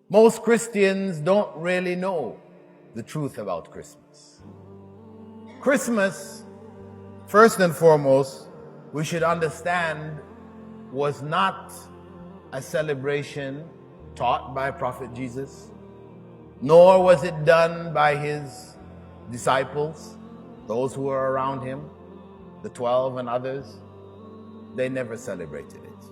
Most Christians don't really know the truth about Christmas. Christmas, first and foremost, we should understand, was not a celebration taught by Prophet Jesus, nor was it done by his disciples, those who were around him, the 12 and others. They never celebrated it.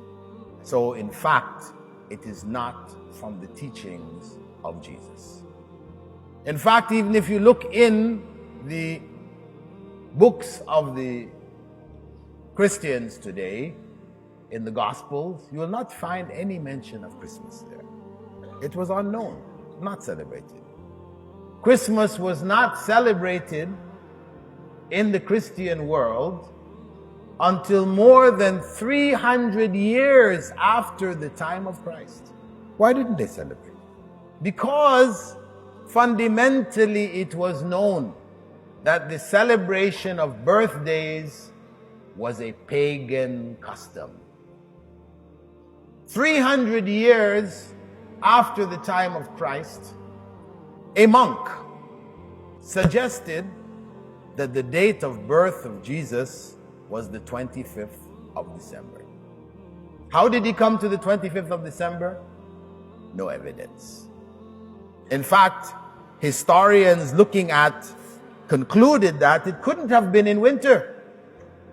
So in fact, it is not from the teachings of Jesus. In fact, even if you look in the books of the Christians today, in the Gospels, you will not find any mention of Christmas there. It was unknown, not celebrated. Christmas was not celebrated in the Christian world until more than 300 years after the time of Christ. Why didn't they celebrate? Because fundamentally it was known that the celebration of birthdays was a pagan custom. 300 years after the time of Christ, a monk suggested that the date of birth of Jesus was the 25th of December. How did he come to the 25th of December? No evidence. In fact, historians looking at concluded that it couldn't have been in winter.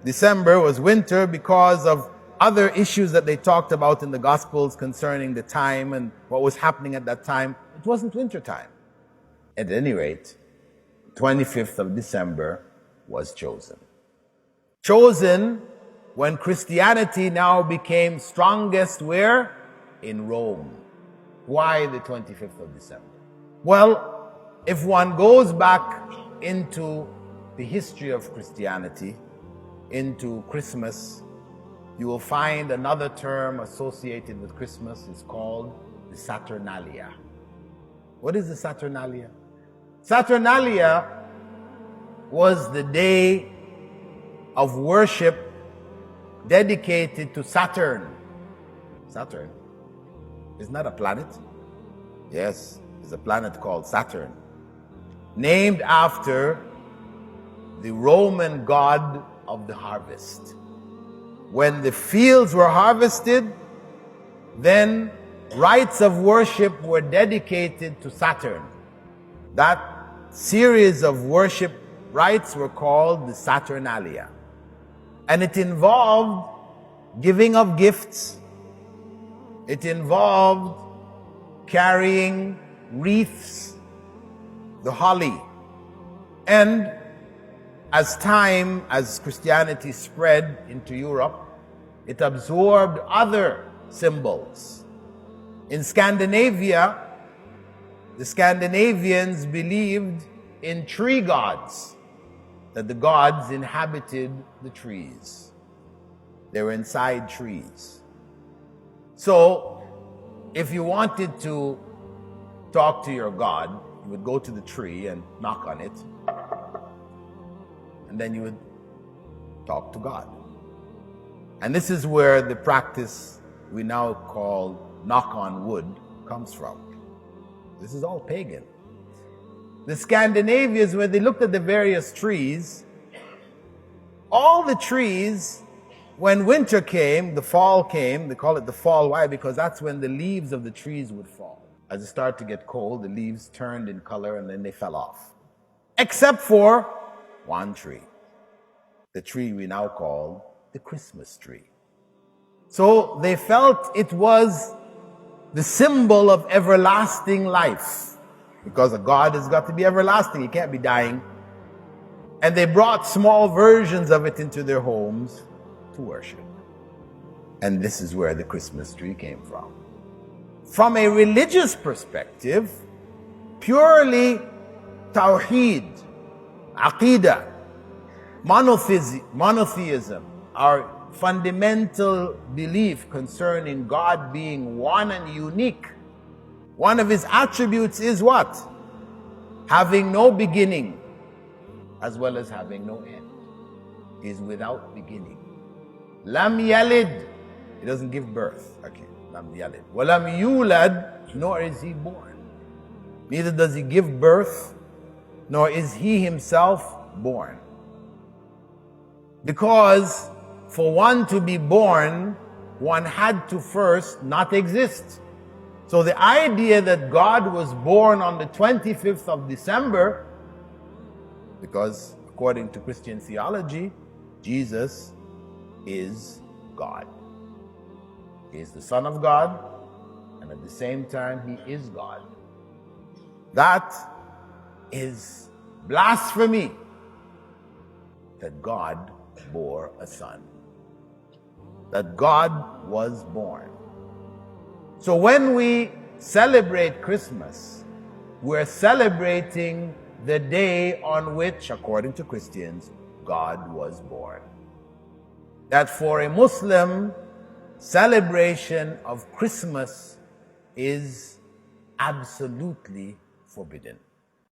December was winter because of other issues that they talked about in the Gospels concerning the time and what was happening at that time. It wasn't winter time. At any rate, 25th of December was chosen. Chosen when Christianity now became strongest where? In Rome. Why the 25th of December? Well, if one goes back into the history of Christianity, into Christmas, you will find another term associated with Christmas is called the Saturnalia. What is the Saturnalia? Saturnalia was the day of worship dedicated to Saturn. Saturn is not a planet. Yes, it's a planet called Saturn, named after the Roman god of the harvest. When the fields were harvested, then rites of worship were dedicated to Saturn. That series of worship rites were called the Saturnalia. And it involved giving of gifts. It involved carrying wreaths, the holly. And as Christianity spread into Europe, it absorbed other symbols. In Scandinavia, the Scandinavians believed in tree gods, that the gods inhabited the trees. They were inside trees. So, if you wanted to talk to your god, you would go to the tree and knock on it, and then you would talk to God. And this is where the practice we now call knock on wood comes from. This is all pagan. The Scandinavians, when they looked at the various trees, all the trees, when winter came, the fall came, they call it the fall. Why? Because that's when the leaves of the trees would fall. As it started to get cold, the leaves turned in color and then they fell off. Except for one tree. The tree we now call the Christmas tree. So they felt it was the symbol of everlasting life. Because a God has got to be everlasting. He can't be dying. And they brought small versions of it into their homes to worship. And this is where the Christmas tree came from. From a religious perspective, purely Tawheed, Aqidah, monotheism, our fundamental belief concerning God being one and unique. One of his attributes is what? Having no beginning as well as having no end. He is without beginning. Lam yalid, he doesn't give birth. Okay, lam yalid. Walam yulad, nor is he born. Neither does he give birth, nor is he himself born. Because for one to be born, one had to first not exist. So the idea that God was born on the 25th of December, because according to Christian theology, Jesus is God. He is the Son of God, and at the same time, he is God. That is blasphemy, that God bore a son, that God was born. So when we celebrate Christmas, we're celebrating the day on which, according to Christians, God was born. That for a Muslim, celebration of Christmas is absolutely forbidden.